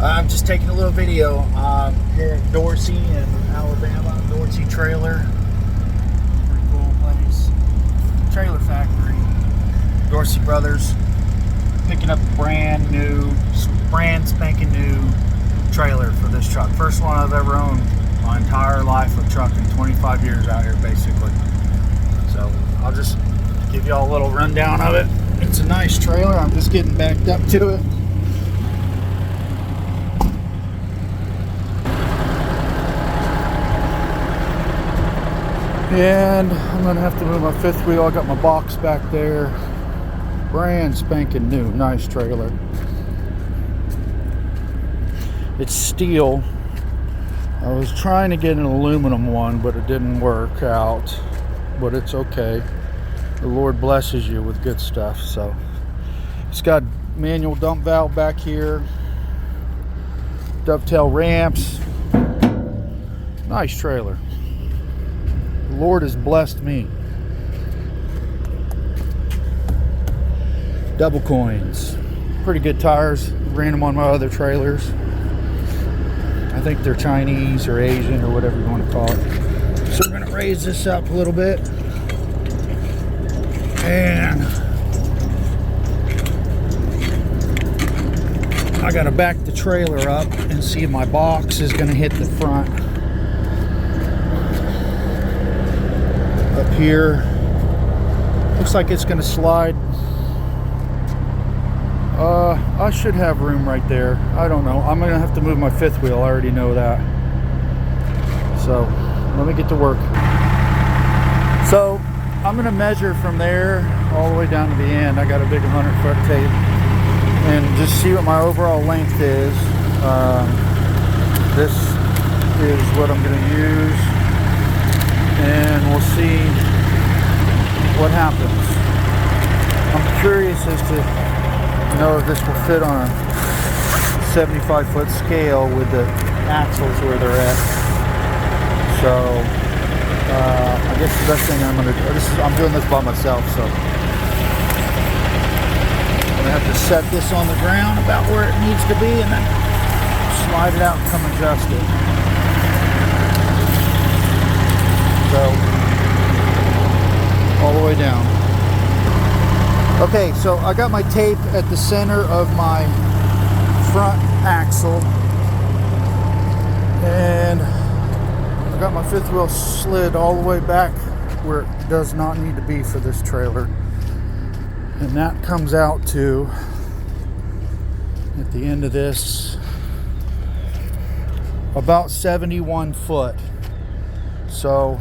I'm just taking a little video here in Dorsey in Alabama. Dorsey Trailer. Pretty cool place. Trailer factory. Dorsey Brothers. Picking up a brand spanking new trailer for this truck. First one I've ever owned my entire life of trucking. 25 years out here basically. So I'll just give y'all a little rundown of it. It's a nice trailer. I'm just getting backed up to it. And I'm gonna have to move my fifth wheel. I got my box back there. Brand spanking new, nice trailer. It's steel. I was trying to get an aluminum one, but it didn't work out. But it's okay. The Lord blesses you with good stuff. So it's got manual dump valve back here, dovetail ramps. Nice trailer. The Lord has blessed me. Double coins. Pretty good tires. Ran them on my other trailers. I think they're Chinese or Asian or whatever you want to call it. So we're going to raise this up a little bit. And I got to back the trailer up and see if my box is going to hit the front. Up here. Looks like it's going to slide. I should have room right there. I don't know. I'm going to have to move my fifth wheel. I already know that. So, let me get to work. So, I'm going to measure from there all the way down to the end. I got a big 100-foot tape. And just see what my overall length is. This is what I'm going to use. And we'll see what happens. I'm curious as to know if this will fit on a 75-foot scale with the axles where they're at. So I guess the best thing I'm going to do, I'm doing this by myself, so I'm going to have to set this on the ground about where it needs to be and then slide it out and come adjust it. So all the way down. Okay, so I got my tape at the center of my front axle, and I got my fifth wheel slid all the way back where it does not need to be for this trailer, and that comes out to, at the end of this, about 71 foot. So,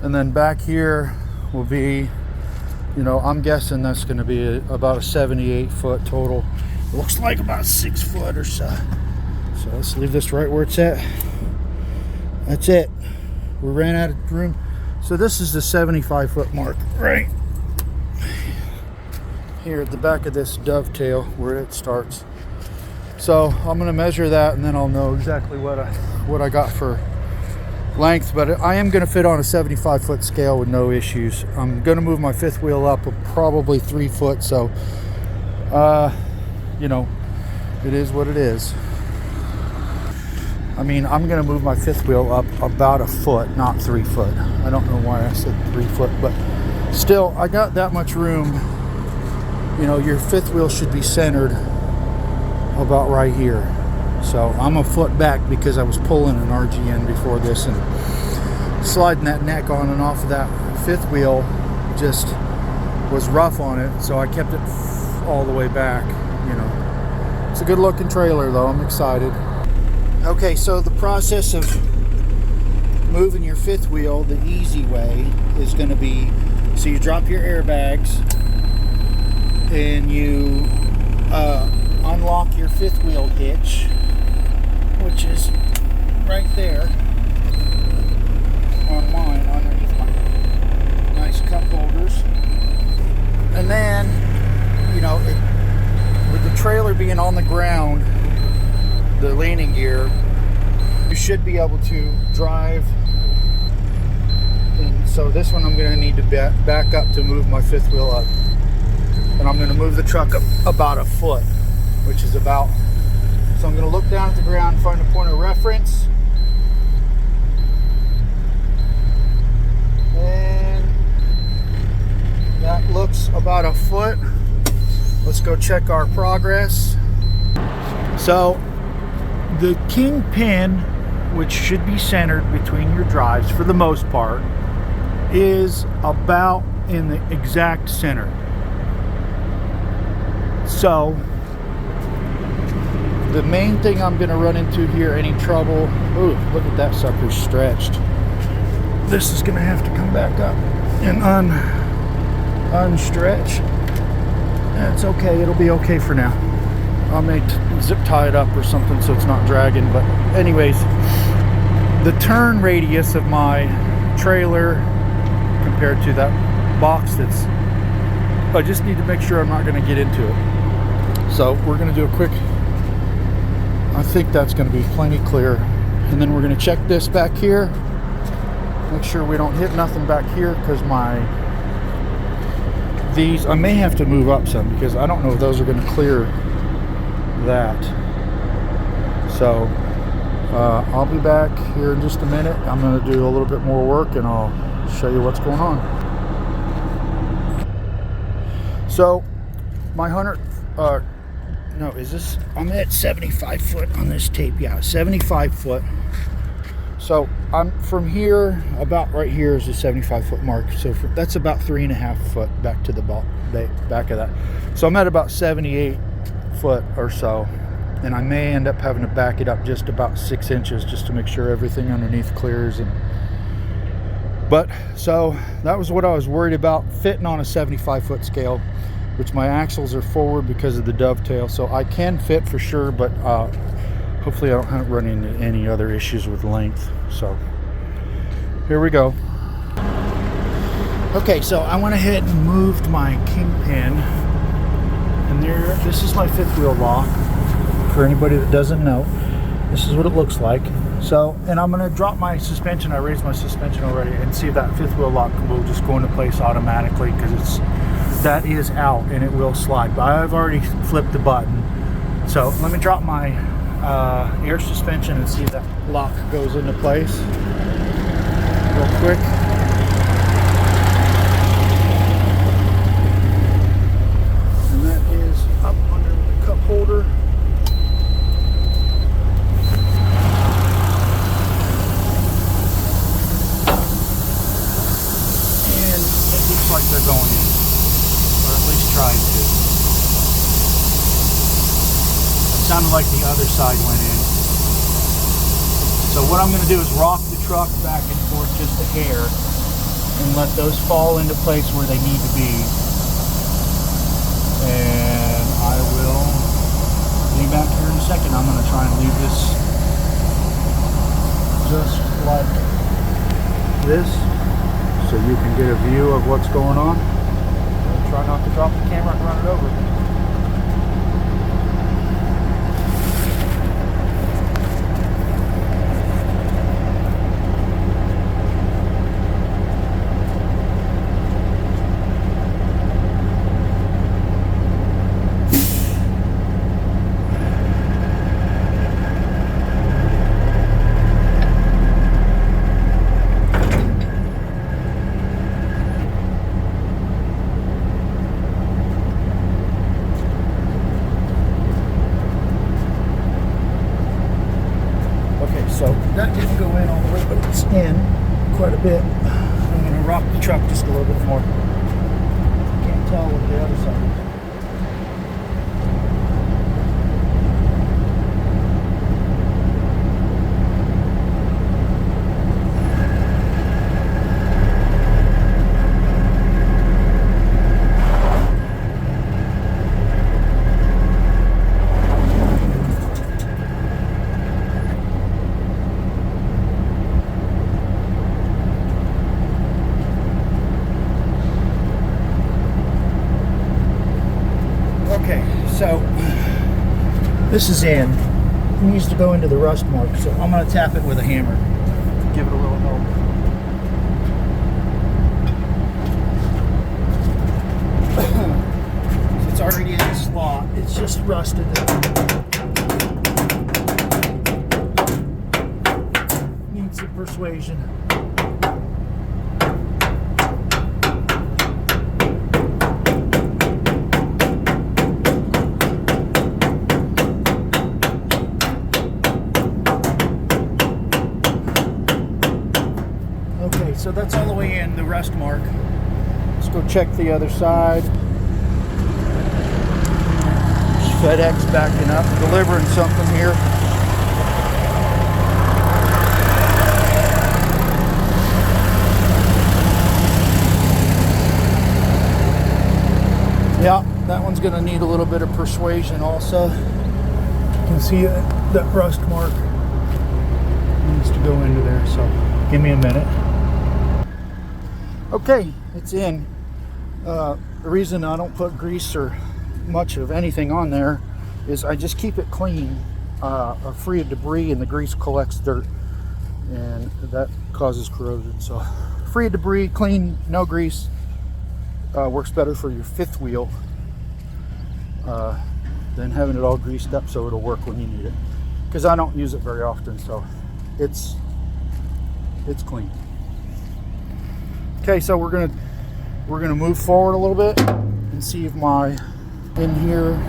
and then back here will be, you know, I'm guessing that's going to be about a 78 foot total. Looks like about 6 foot or so. So let's leave this right where it's at. That's it. We ran out of room. So this is the 75 foot mark right here at the back of this dovetail where it starts. So I'm going to measure that and then I'll know exactly what I got for length, but I am going to fit on a 75 foot scale with no issues. I'm going to move my fifth wheel up probably 3 foot, so you know, it is what it is. I mean, I'm going to move my fifth wheel up about a foot, not 3 foot. I don't know why I said 3 foot, but still, I got that much room. You know, your fifth wheel should be centered about right here. So I'm a foot back because I was pulling an RGN before this and sliding that neck on and off of that fifth wheel just was rough on it. So I kept it all the way back, you know. It's a good looking trailer though, I'm excited. Okay, so the process of moving your fifth wheel the easy way is going to be, so you drop your airbags and you unlock your fifth wheel hitch, which is right there on mine, underneath my nice cup holders. And then, you know, with the trailer being on the ground, the landing gear, you should be able to drive. And so this one I'm going to need to back up to move my fifth wheel up. And I'm going to move the truck up about a foot, which is about, so I'm going to look look down at the ground, find a point of reference. And that looks about a foot. Let's go check our progress. So the kingpin, which should be centered between your drives for the most part, is about in the exact center. So the main thing I'm going to run into here, any trouble, ooh, look at that sucker stretched. This is going to have to come back up and unstretch. That's okay, it'll be okay for now. I may zip tie it up or something so it's not dragging, but anyways, the turn radius of my trailer compared to that box, I just need to make sure I'm not going to get into it. So we're going to do a quick, I think that's going to be plenty clear, and then we're going to check this back here, make sure we don't hit nothing back here, because these I may have to move up some because I don't know if those are going to clear that. So I'll be back here in just a minute. I'm going to do a little bit more work and I'll show you what's going on. So my 100 no, is this, I'm at 75 foot on this tape. Yeah, 75 foot. So I'm from here, about right here is the 75 foot mark. So that's about 3.5 foot back to the back of that. So I'm at about 78 foot or so, and I may end up having to back it up just about 6 inches just to make sure everything underneath clears. But so that was what I was worried about, fitting on a 75 foot scale, which my axles are forward because of the dovetail, so I can fit for sure, but hopefully I don't run into any other issues with length. So here we go. Okay, so I went ahead and moved my kingpin, and this is my fifth wheel lock. For anybody that doesn't know, this is what it looks like. So, and I'm going to drop my suspension. I raised my suspension already, and see if that fifth wheel lock will just go into place automatically, because that is out and it will slide. But I've already flipped the button. So let me drop my air suspension and see if that lock goes into place real quick. And that is up under the cup holder. And it looks like they're going in, or at least trying to. Sounded like the other side went in. So what I'm going to do is rock the truck back and forth just a hair and let those fall into place where they need to be. And I will be back here in a second. I'm going to try and leave this just like this so you can get a view of what's going on. I'll try not to drop the camera and run it over. So that didn't go in all the way, but it's in quite a bit. I'm going to rock the truck just a little bit more. Can't tell what the other side is. Okay, so this is in. It needs to go into the rust mark, so I'm going to tap it with a hammer. Give it a little help. It's already in the slot. It's just rusted. persuasion. Okay, so that's all the way in, the rust mark. Let's go check the other side. FedEx backing up, delivering something here. Yeah, that one's going to need a little bit of persuasion also. You can see that rust mark needs to go into there, so give me a minute. Okay, it's in. The reason I don't put grease or much of anything on there is I just keep it clean, free of debris, and the grease collects dirt and that causes corrosion. So free of debris, clean, no grease, works better for your fifth wheel than having it all greased up so it'll work when you need it, because I don't use it very often, so it's clean. Okay, so we're gonna move forward a little bit and see if my in here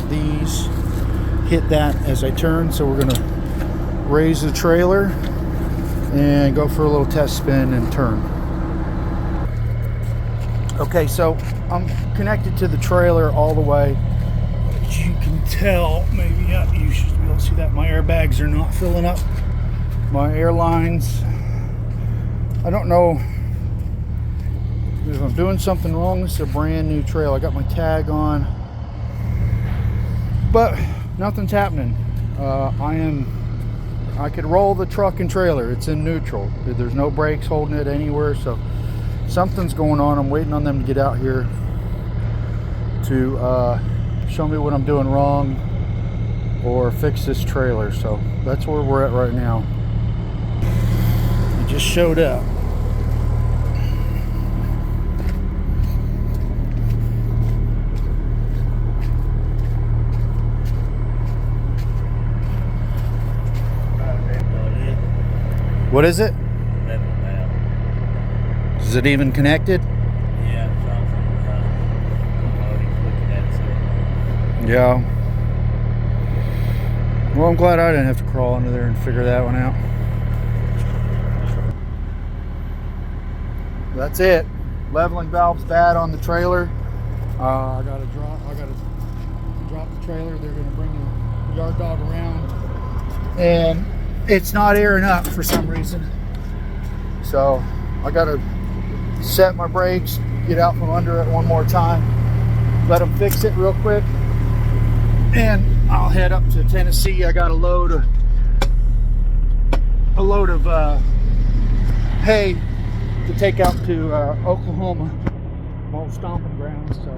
these hit that as I turn. So we're gonna raise the trailer and go for a little test spin and turn. Okay, so I'm connected to the trailer all the way. As you can tell, maybe you should be able to see that my airbags are not filling up. My air lines, I don't know if I'm doing something wrong. This is a brand new trailer. I got my tag on, but nothing's happening. I could roll the truck and trailer. It's in neutral. There's no brakes holding it anywhere, so something's going on. I'm waiting on them to get out here to show me what I'm doing wrong or fix this trailer. So that's where we're at right now. It just showed up. What is it? 11 valve. Is it even connected? Yeah, Johnson looking at it. Yeah. Well, I'm glad I didn't have to crawl under there and figure that one out. That's it. Leveling valve's bad on the trailer. I gotta drop the trailer. They're gonna bring the yard dog around, and it's not airing up for some reason. So I gotta set my brakes, get out from under it one more time, let them fix it real quick, and I'll head up to Tennessee. I got a load of hay to take out to Oklahoma, my old stomping grounds. So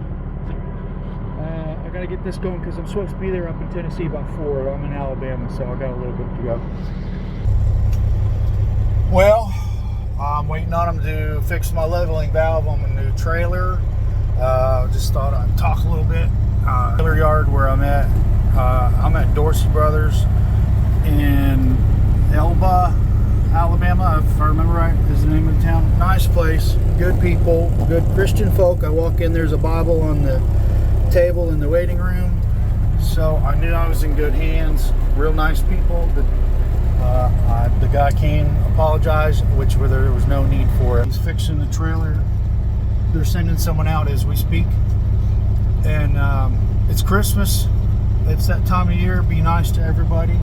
I gotta get this going because I'm supposed to be there up in Tennessee by 4. I'm in Alabama, so I got a little bit to go. Well, I'm waiting on them to fix my leveling valve on my new trailer. Just thought I'd talk a little bit. Trailer yard where I'm at Dorsey Brothers in Elba, Alabama, if I remember right, is the name of the town. Nice place, good people, good Christian folk. I walk in, there's a Bible on the table in the waiting room, so I knew I was in good hands. Real nice people. The guy came, apologized, which there was no need for it. He's fixing the trailer. They're sending someone out as we speak, and it's Christmas. It's that time of year. Be nice to everybody.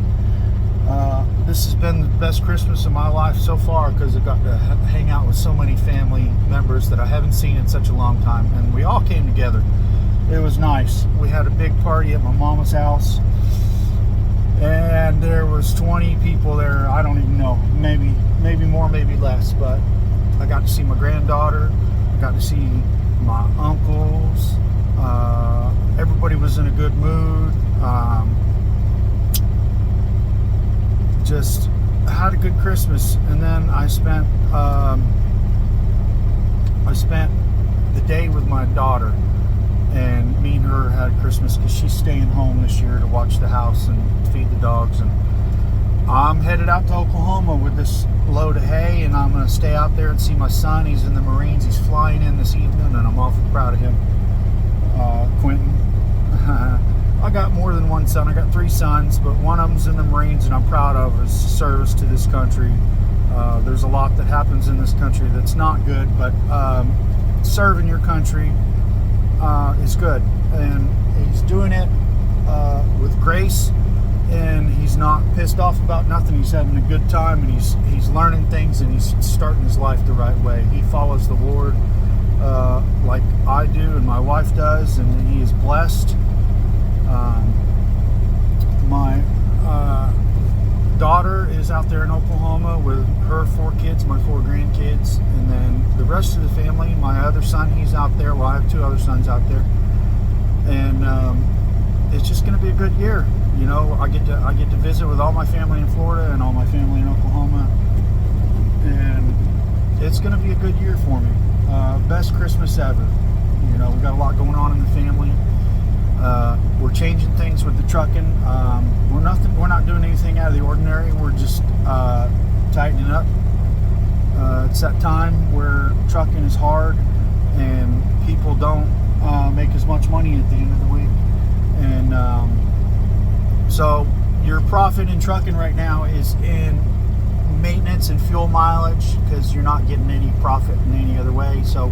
This has been the best Christmas of my life so far because I got to hang out with so many family members that I haven't seen in such a long time, and we all came together. It was nice. We had a big party at my mama's house, and there was 20 people there. I don't even know, maybe more, maybe less, but I got to see my granddaughter. I got to see my uncles. Everybody was in a good mood. Just had a good Christmas, and then I spent the day with my daughter, and me and her had Christmas because she's staying home this year to watch the house and feed the dogs, and I'm headed out to Oklahoma with this load of hay, and I'm going to stay out there and see my son. He's in the Marines. He's flying in this evening, and I'm awful proud of him. Quentin. I got more than one son. I got 3 sons, but one of them's in the Marines, and I'm proud of his service to this country. There's a lot that happens in this country that's not good, but serving your country is good, and he's doing it with grace, and he's not pissed off about nothing. He's having a good time, and he's learning things, and he's starting his life the right way. He follows the Lord like I do and my wife does, and he is blessed. My daughter is out there in Oklahoma with her 4 kids, my 4 grandkids, and then the rest of the family. My other son, he's out there. Well, I have 2 other sons out there, and it's just going to be a good year. You know, I get to visit with all my family in Florida and all my family in Oklahoma, and it's going to be a good year for me. Best Christmas ever. You know, we got a lot going on in the family. We're changing things with the trucking. We're not doing anything out of the ordinary. We're just tightening up. It's that time where trucking is hard, and people don't make as much money at the end of the week. And so your profit in trucking right now is in maintenance and fuel mileage, because you're not getting any profit in any other way. So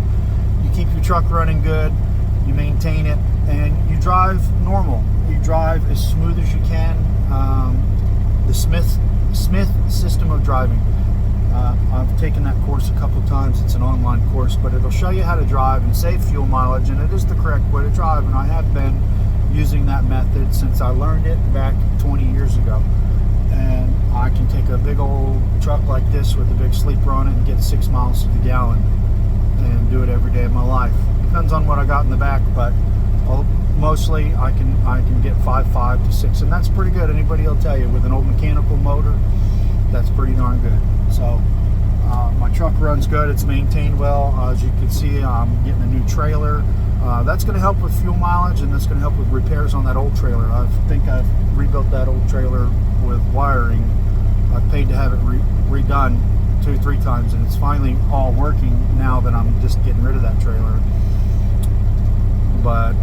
you keep your truck running good, you maintain it, and you drive normal. You drive as smooth as you can. The Smith system of driving. I've taken that course a couple of times. It's an online course, but it'll show you how to drive and save fuel mileage, and it is the correct way to drive. And I have been using that method since I learned it back 20 years ago. And I can take a big old truck like this with a big sleeper on it and get 6 miles to the gallon, and do it every day of my life. Depends on what I got in the back, but mostly I can get 5.5 to 6, and that's pretty good. Anybody will tell you, with an old mechanical motor, that's pretty darn good. So my truck runs good. It's maintained well. As you can see, I'm getting a new trailer. That's going to help with fuel mileage, and that's going to help with repairs on that old trailer. I think I've rebuilt that old trailer with wiring. I've paid to have it redone 2 or 3 times, and it's finally all working now that I'm just getting rid of that trailer. But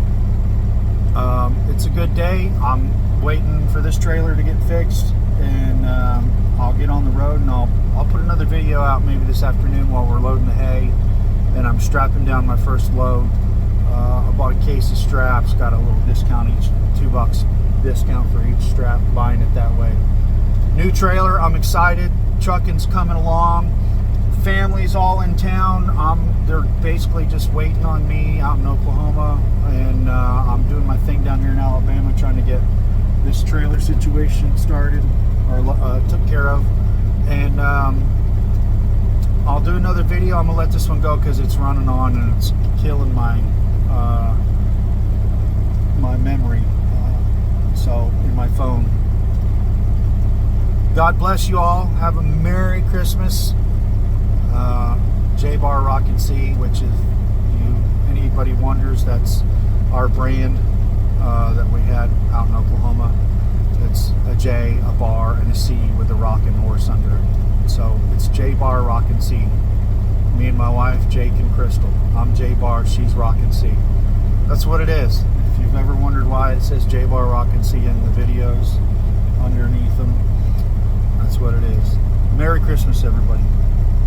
it's a good day. I'm waiting for this trailer to get fixed, and I'll get on the road, and I'll put another video out maybe this afternoon while we're loading the hay, and I'm strapping down my first load. I bought a case of straps, got a little discount each, $2 discount for each strap, buying it that way. New trailer, I'm excited. Trucking's coming along. Family's all in town. They're basically just waiting on me out in Oklahoma, and I'm doing my thing down here in Alabama, trying to get this trailer situation started, or took care of. And I'll do another video. I'm gonna let this one go because it's running on and it's killing my my memory, so in my phone. God bless you all. Have a Merry Christmas. J-Bar Rockin' C, which is, anybody wonders, that's our brand that we had out in Oklahoma. It's a J, a bar, and a C with a rockin' horse under it. So it's J-Bar Rockin' C. Me and my wife, Jake and Crystal. I'm J-Bar, she's Rockin' C. That's what it is. If you've ever wondered why it says J-Bar Rockin' C in the videos underneath them, that's what it is. Merry Christmas, everybody.